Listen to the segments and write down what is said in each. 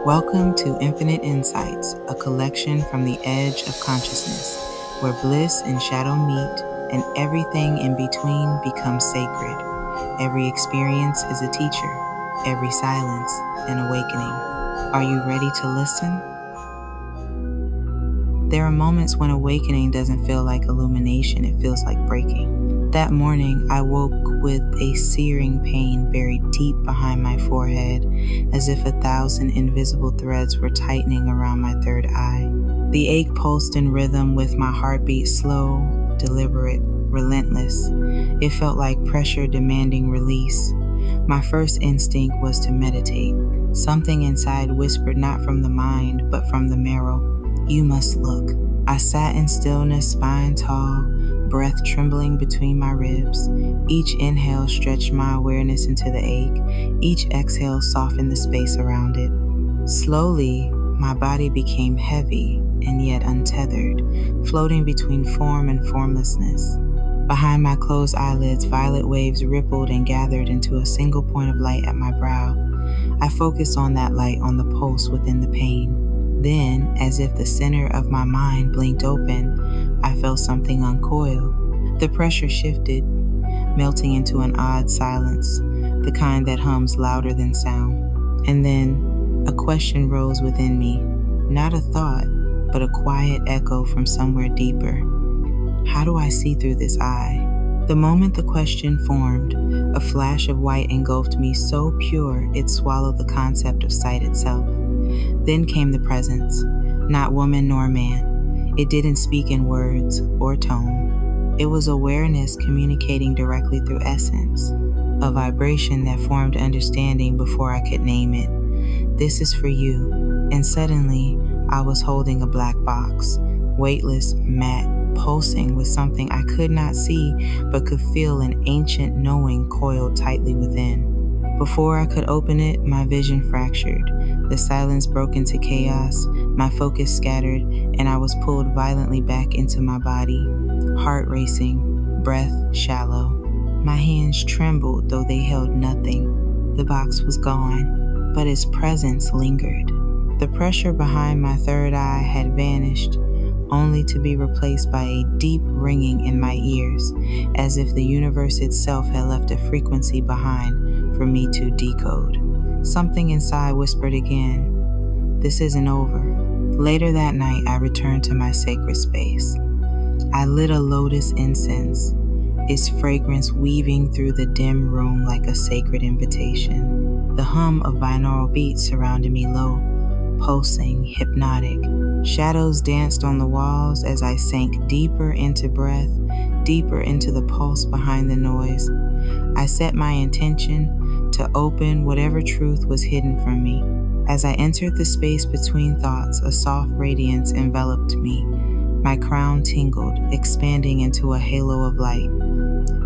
Welcome to Infinite Insights, a collection from the edge of consciousness, where bliss and shadow meet and everything in between becomes sacred. Every experience is a teacher, every silence an awakening. Are you ready to listen? There are moments when awakening doesn't feel like illumination, it feels like breaking. That morning, I woke with a searing pain buried deep behind my forehead, as if 1,000 invisible threads were tightening around my third eye. The ache pulsed in rhythm with my heartbeat, slow, deliberate, relentless. It felt like pressure demanding release. My first instinct was to meditate. Something inside whispered not from the mind, but from the marrow, "You must look." I sat in stillness, spine tall, breath trembling between my ribs. Each inhale stretched my awareness into the ache. Each exhale softened the space around it. Slowly, my body became heavy and yet untethered, floating between form and formlessness. Behind my closed eyelids, violet waves rippled and gathered into a single point of light at my brow. I focused on that light, on the pulse within the pain. Then, as if the center of my mind blinked open, I felt something uncoil. The pressure shifted, melting into an odd silence, the kind that hums louder than sound. And then, a question rose within me, not a thought, but a quiet echo from somewhere deeper. How do I see through this eye? The moment the question formed, a flash of white engulfed me so pure it swallowed the concept of sight itself. Then came the presence, not woman nor man. It didn't speak in words or tone. It was awareness communicating directly through essence, a vibration that formed understanding before I could name it. "This is for you." And suddenly, I was holding a black box, weightless, matte, pulsing with something I could not see but could feel an ancient knowing coiled tightly within. Before I could open it, my vision fractured. The silence broke into chaos, my focus scattered, and I was pulled violently back into my body, heart racing, breath shallow. My hands trembled though they held nothing. The box was gone, but its presence lingered. The pressure behind my third eye had vanished, only to be replaced by a deep ringing in my ears, as if the universe itself had left a frequency behind for me to decode. Something inside whispered again, "This isn't over." Later that night, I returned to my sacred space. I lit a lotus incense, its fragrance weaving through the dim room like a sacred invitation. The hum of binaural beats surrounded me low, pulsing, hypnotic. Shadows danced on the walls as I sank deeper into breath, deeper into the pulse behind the noise. I set my intention to open whatever truth was hidden from me. As I entered the space between thoughts, a soft radiance enveloped me. My crown tingled, expanding into a halo of light.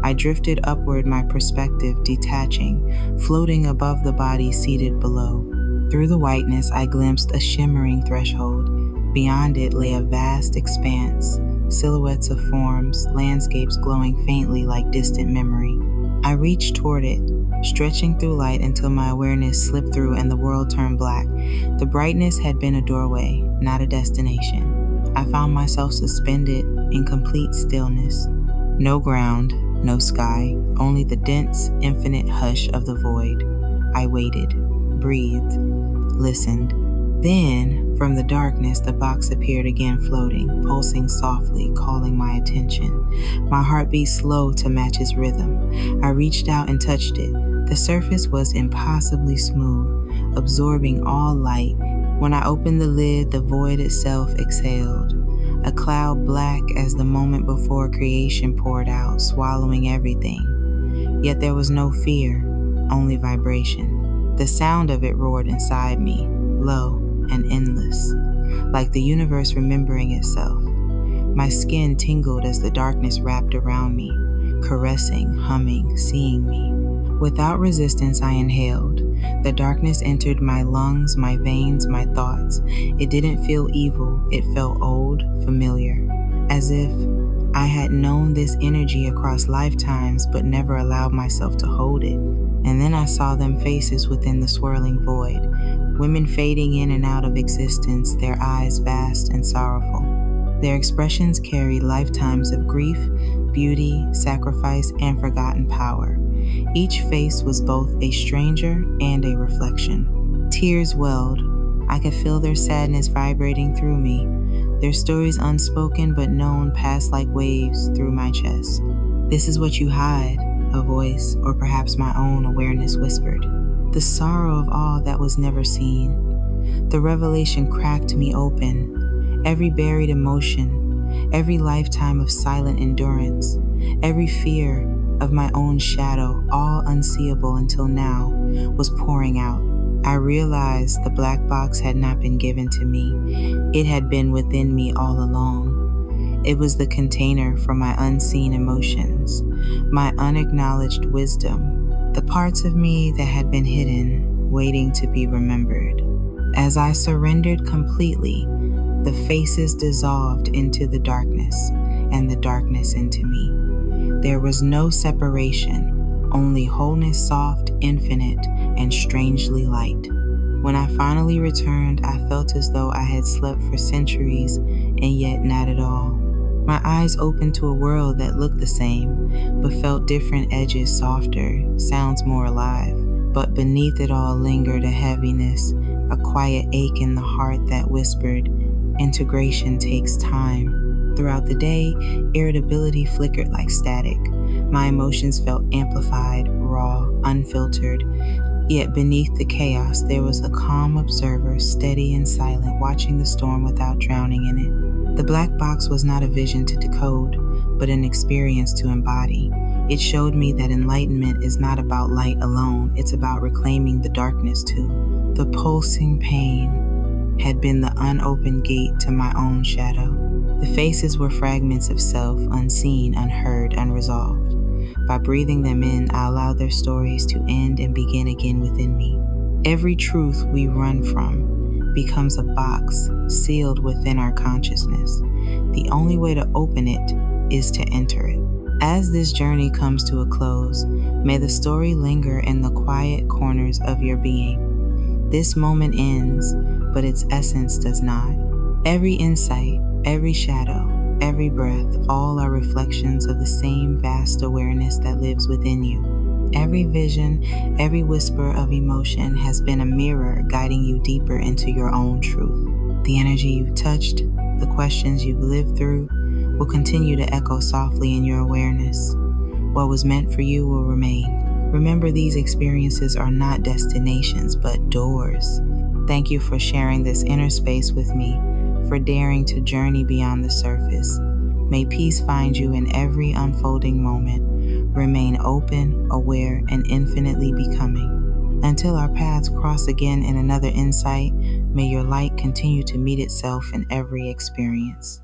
I drifted upward, my perspective detaching, floating above the body seated below. Through the whiteness, I glimpsed a shimmering threshold. Beyond it lay a vast expanse, silhouettes of forms, landscapes glowing faintly like distant memory. I reached toward it, stretching through light until my awareness slipped through and the world turned black. The brightness had been a doorway, not a destination. I found myself suspended in complete stillness. No ground, no sky, only the dense, infinite hush of the void. I waited, breathed, listened. Then, from the darkness, the box appeared again floating, pulsing softly, calling my attention. My heart beat slow to match its rhythm. I reached out and touched it. The surface was impossibly smooth, absorbing all light. When I opened the lid, the void itself exhaled. A cloud black as the moment before creation poured out, swallowing everything. Yet there was no fear, only vibration. The sound of it roared inside me, low and endless, like the universe remembering itself. My skin tingled as the darkness wrapped around me, caressing, humming, seeing me. Without resistance, I inhaled. The darkness entered my lungs, my veins, my thoughts. It didn't feel evil, it felt old, familiar, as if I had known this energy across lifetimes but never allowed myself to hold it. And then I saw them faces within the swirling void, women fading in and out of existence, their eyes vast and sorrowful. Their expressions carried lifetimes of grief, beauty, sacrifice, and forgotten power. Each face was both a stranger and a reflection. Tears welled. I could feel their sadness vibrating through me, their stories unspoken but known passed like waves through my chest. "This is what you hide," a voice, or perhaps my own awareness whispered. The sorrow of all that was never seen. The revelation cracked me open. Every buried emotion, every lifetime of silent endurance, every fear of my own shadow, all unseeable until now, was pouring out. I realized the black box had not been given to me. It had been within me all along. It was the container for my unseen emotions, my unacknowledged wisdom, the parts of me that had been hidden, waiting to be remembered. As I surrendered completely, the faces dissolved into the darkness, and the darkness into me. There was no separation, only wholeness, soft, infinite, and strangely light. When I finally returned, I felt as though I had slept for centuries, and yet not at all. My eyes opened to a world that looked the same, but felt different edges softer, sounds more alive. But beneath it all lingered a heaviness, a quiet ache in the heart that whispered, "Integration takes time." Throughout the day, irritability flickered like static. My emotions felt amplified, raw, unfiltered. Yet beneath the chaos, there was a calm observer, steady and silent, watching the storm without drowning in it. The black box was not a vision to decode, but an experience to embody. It showed me that enlightenment is not about light alone, it's about reclaiming the darkness too. The pulsing pain had been the unopened gate to my own shadow. The faces were fragments of self, unseen, unheard, unresolved. By breathing them in, I allowed their stories to end and begin again within me. Every truth we run from becomes a box sealed within our consciousness. The only way to open it is to enter it. As this journey comes to a close, may the story linger in the quiet corners of your being. This moment ends, but its essence does not. Every insight, every shadow, every breath, all are reflections of the same vast awareness that lives within you. Every vision, every whisper of emotion has been a mirror guiding you deeper into your own truth. The energy you've touched, the questions you've lived through, will continue to echo softly in your awareness. What was meant for you will remain. Remember, these experiences are not destinations, but doors. Thank you for sharing this inner space with me, for daring to journey beyond the surface. May peace find you in every unfolding moment. Remain open, aware, and infinitely becoming. Until our paths cross again in another insight, may your light continue to meet itself in every experience.